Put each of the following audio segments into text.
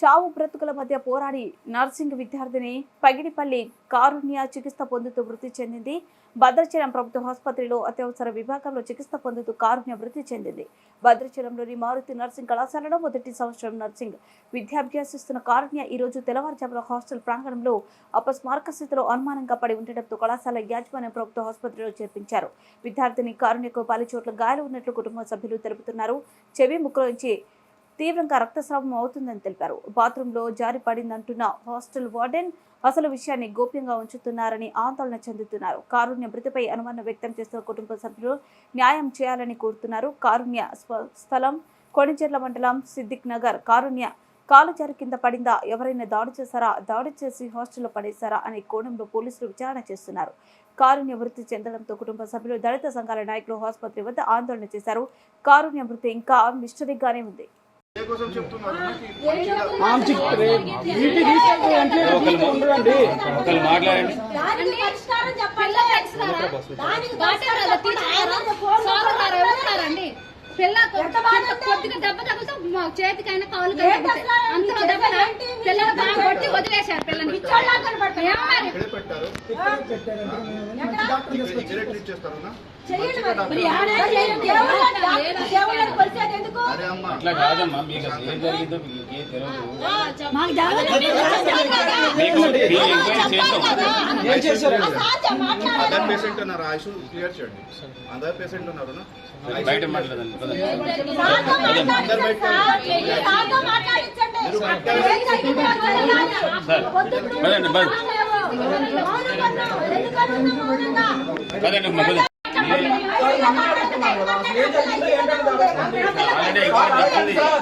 చావు బ్రతుకుల మధ్య పోరాడి నర్సింగ్ విద్యార్థిని పగిడిపల్లి కారుణ్య చికిత్స పొందుతూ మృతి చెందింది. భద్రాచలం ప్రభుత్వ ఆసుపత్రిలో అత్యవసర విభాగంలో చికిత్స పొందుతూ కారుణ్య మృతి చెందింది. భద్రాచలంలోని మారుతి నర్సింగ్ కళాశాలలో మొదటి సంవత్సరం నర్సింగ్ విద్యాభ్యాసిస్తున్న కారుణ్య ఈ రోజు తెల్లవారుజామున హాస్టల్ ప్రాంగణంలో అపస్మారక స్థితిలో అనుమానంగా పడి ఉండటంతో కళాశాల యాజమాన్యం ప్రభుత్వ ఆసుపత్రిలో చేర్పించారు. విద్యార్థిని కారుణ్యకు పలు చోట్ల గాయాలు ఉన్నట్లు కుటుంబ సభ్యులు తెలుపుతున్నారు. చెవి ముక్కులోంచి తీవ్రంగా రక్తస్రావం అవుతుందని తెలిపారు. బాత్రూంలో జారి పడిందంటున్న హాస్టల్ వార్డెన్ అసలు విషయాన్ని గోప్యంగా ఉంచుతున్నారని ఆందోళన చెందుతున్నారు. కారుణ్య మృతిపై అనుమానం వ్యక్తం చేస్తున్న కుటుంబ సభ్యులు న్యాయం చేయాలని కోరుతున్నారు. కారుణ్య స్థలం కొణిజర్ల మండలం సిద్దిక్ నగర్. కారుణ్య కాలు జారి కింద పడిందా, ఎవరైనా దాడి చేశారా, దాడి చేసి హాస్టల్లో పడేశారా అనే కోణంలో పోలీసులు విచారణ చేస్తున్నారు. కారుణ్య మృతి చెందడంతో కుటుంబ సభ్యులు, దళిత సంఘాల నాయకులు ఆసుపత్రి వద్ద ఆందోళన చేశారు. కారుణ్య మృతి ఇంకా మిస్టరీగానే ఉంది. పిల్ల కొద్దిగా దెబ్బ తగిలితే చేతికైనా కాలు అంత దెబ్బ పిల్లలు బాగా కొట్టి వదిలేశారు. పిల్లని అట్లా కాదమ్మా, మీకు అసలు ఏం జరిగిందో మీకు ఏం తెలియదు. అదర్ పేషెంట్ ఉన్నారు, ఆయుష్ క్లియర్ చేయండి. అదర్ పేషెంట్ ఉన్నారు బయట మాట్లాడండి.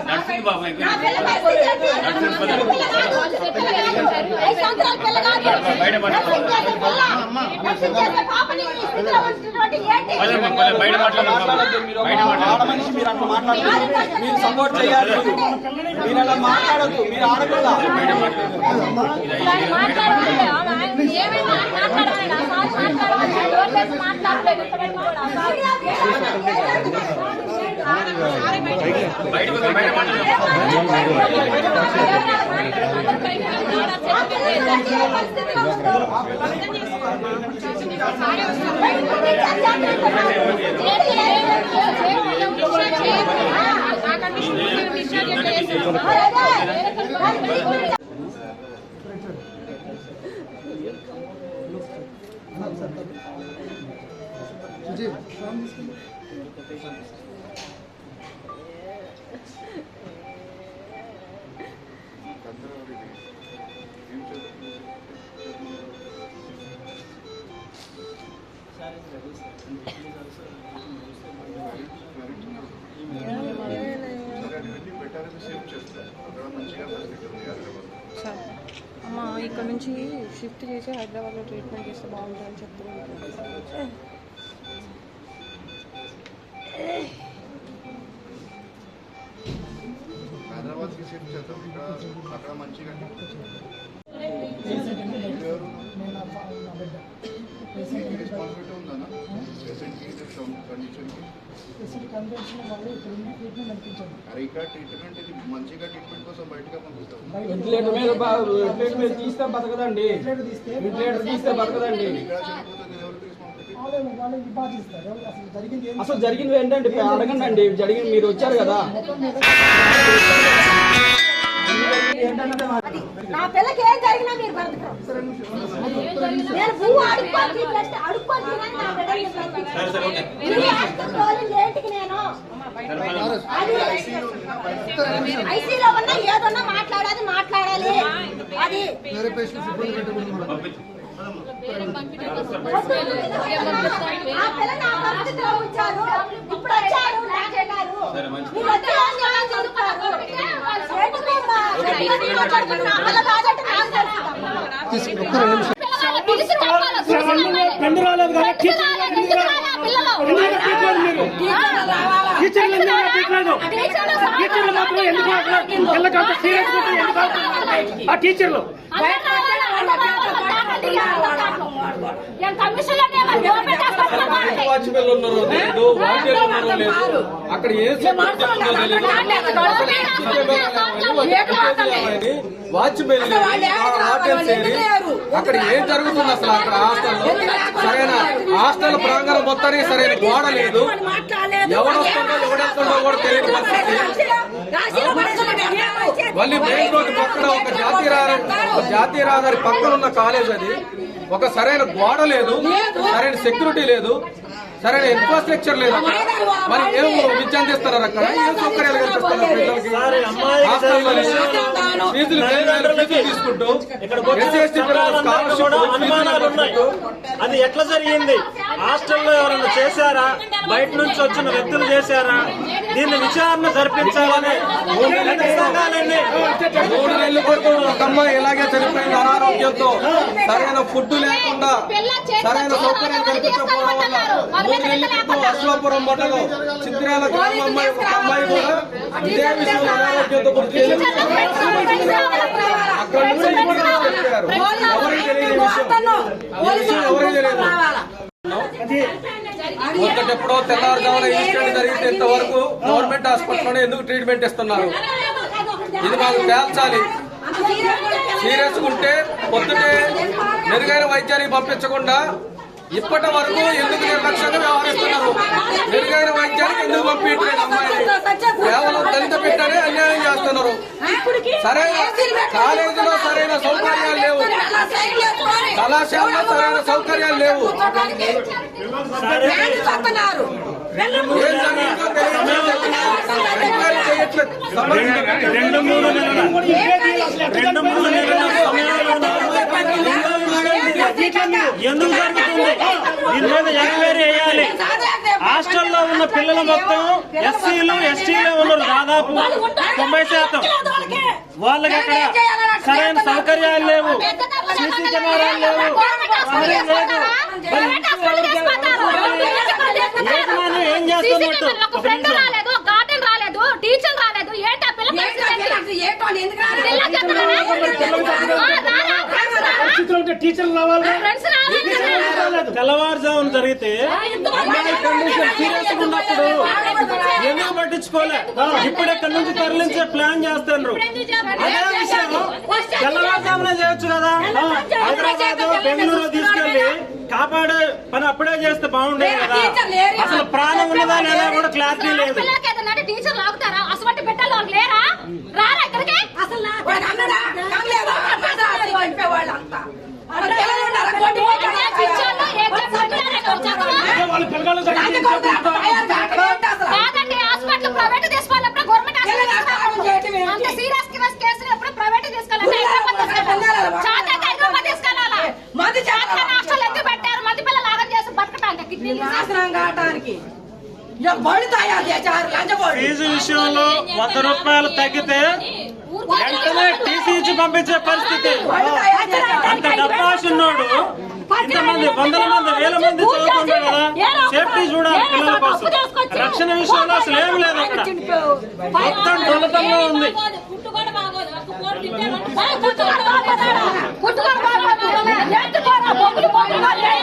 నడుస్తుంది బాబా, మీరు సపోర్ట్ చేయాలి. మీరు అలా మాట్లాడద్దు, మీరు ఆడకూడదు. అమ్మ ఇక్కడ నుంచి షిఫ్ట్ చేసి హైదరాబాద్లో ట్రీట్మెంట్ చేస్తే బాగుంటుందని చెప్తున్నాను. హైదరాబాద్కి షిఫ్ట్ చేద్దాం, అక్కడ మంచిగా రెస్పాన్సిబిలిటీ ఉందన్నా పేషెంట్కి కండిషన్కి. అరే ఇక్కడ ట్రీట్మెంట్ ఇది మంచిగా ట్రీట్మెంట్ కోసం బయటగా పంపిస్తాం. వెంటిలేటర్ మీద తీస్తే బతకదండి, వెంటిలేటర్ తీస్తే బతకదండి. అసలు జరిగింది ఏంటంటే అడగండి అండి. జరిగింది మీరు వచ్చారు కదా. నా పిల్లకి ఏం జరిగినా మీరు బతకరు. నేను పువ్వు అడుక్కోవాలి లేటికి నేను ఐసీలో ఉన్నా ఏదన్నా మాట్లాడాలి అది ఆ పిల్ల నా పరిస్థితిలో ఉంచారు. ఇప్పుడు వచ్చారు టీచర్లు కమిషన్ వాచ్మెన్ ఉన్నారో తెలియదు, వాలంటీర్లు ఉన్నారో లేదు, అక్కడ ఏ సెక్యూరిటీ ఉందో తెలియదు. వాచ్మెన్ అక్కడ ఏం జరుగుతుంది అసలు? అక్కడ హాస్టల్లో సరైన హాస్టల్ ప్రాంగణం మొత్తానికి సరైన గోడ లేదు, ఎవడొస్తుందో ఎవడెళ్తుందో కూడా తెలియని పరిస్థితి. మళ్ళీ మెయిన్ రోడ్డు పక్కన ఒక జాతీయ రహదారి పక్కన ఉన్న కాలేజ్ అది, ఒక సరైన గోడ లేదు, సరైన సెక్యూరిటీ లేదు, సరైన ఇన్ఫ్రాస్ట్రక్చర్ లేదు. మరి ఏం విద్య అందిస్తున్నారు అక్కడ? ఏం సౌకర్యాలు కల్పిస్తున్నారు పిల్లలకి? ఫీజులు తీసుకుంటూ ఎస్సీ అది ఎట్లా జరిగింది? హాస్టల్లో ఎవరైనా చేశారా? బయట నుంచి వచ్చిన వ్యక్తులు చేశారా? దీన్ని విచారణ జరిపించాలని 3 నెలల క్రితం ఒక అమ్మాయి ఇలాగే చనిపోయింది అనారోగ్యంతో, సరైన ఫుడ్ లేకుండా, సరైన సౌకర్యాలు కల్పించకపోవడం వల్ల. 3 నెలల క్రితం అశ్వాపురం మండలం చిత్రాల గ్రామ అమ్మాయి ఒక అమ్మాయి కూడా ఇదే విషయం అనారోగ్యంతో గురించి అక్కడ నుంచి చెప్పారు. ఎవరికి తెలియని విషయం, ఎవరికి తెలియదు. ఒకటెప్పుడో తెల్లారుజామున ఇన్సిడెంట్ జరిగితే ఇంతవరకు గవర్నమెంట్ హాస్పిటల్లోనే ఎందుకు ట్రీట్మెంట్ ఇస్తున్నారు? ఇది మాకు తేల్చాలి. సీరియస్ ఉంటే పొద్దుటే మెరుగైన వైద్యానికి పంపించకుండా ఇప్పటి వరకు ఎందుకు నిర్లక్ష్యంగా వ్యవహరిస్తున్నారు? మెరుగైన వైద్యానికి ఎందుకు పంపించలేదు అమ్మాయిని? కేవలం దళిత బిడ్డనే అన్యాయం చేస్తున్నారు. సరైన కాలేజీలో సరైన సౌకర్యాలు లేవు, కళాశాలలో సరైన సౌకర్యాలు లేవు. ఏం జరిగిందో చేయట్లేదు. 2-3 ఎందుకు జరుగుతుంది? దీని మీద ఎంక్వైరీ చేయాలి. హాస్టల్లో ఉన్న పిల్లలు మొత్తం ఎస్సీలు ఎస్టీలో ఉన్నారు, దాదాపు 90%. వాళ్ళకి అక్కడ సరైన సౌకర్యాలు లేవు, సీసీ కెమెరాలు లేవు, ఏం చేస్తున్నట్టు? తెల్లవారుజామున జరిగితే అమ్మాయి కండిషన్ సీరియస్ ఉన్నప్పుడు ఎందుకు పట్టించుకోలే? ఇప్పుడు ఇక్కడ నుంచి తరలించే ప్లాన్ చేస్తున్నారు. అదే విషయం తెల్లవారుజామున చేయొచ్చు కదా. హైదరాబాద్ బెంగళూరు తీసుకెళ్లి కాపాడే పని అప్పుడే చేస్తే బాగుండేది కదా. అసలు ప్రాణం ఉన్నదా లేదా కూడా క్లారిటీ లేదు. టీచర్లు ఆగుతారా? అసలు పెట్టాలి లేరా? రారా ఇక్కడికి? అసలు కాదండి, హాస్పిటల్ ప్రైవేట్ తీసుకోవాలప్పుడు గవర్నమెంట్ అంత సీరియస్ కేసులు ఎప్పుడు ప్రైవేట్ తీసుకోవాలంటే హైదరాబాద్ తీసుకెళ్ళాలా? హాస్టల్ ఎందుకు పెట్టారు? మంది పిల్లలు ఆగం చేసి బతకటానికి, కిడ్నీలు నాశనం కావటానికి. ఫీజు విషయంలో 100 రూపాయలు తగ్గితే వెంటనే టీసీ ఇచ్చి పంపించే పరిస్థితి. అంత డబ్బాసున్నాడు, ఇంతమంది 100 మంది 1000 మంది చదువుతుంటారు కదా. సేఫ్టీ చూడాలి పిల్లల కోసం. రక్షణ విషయంలో అసలు ఏం లేదు అక్కడ, మొత్తం దొంగతంగా ఉంది.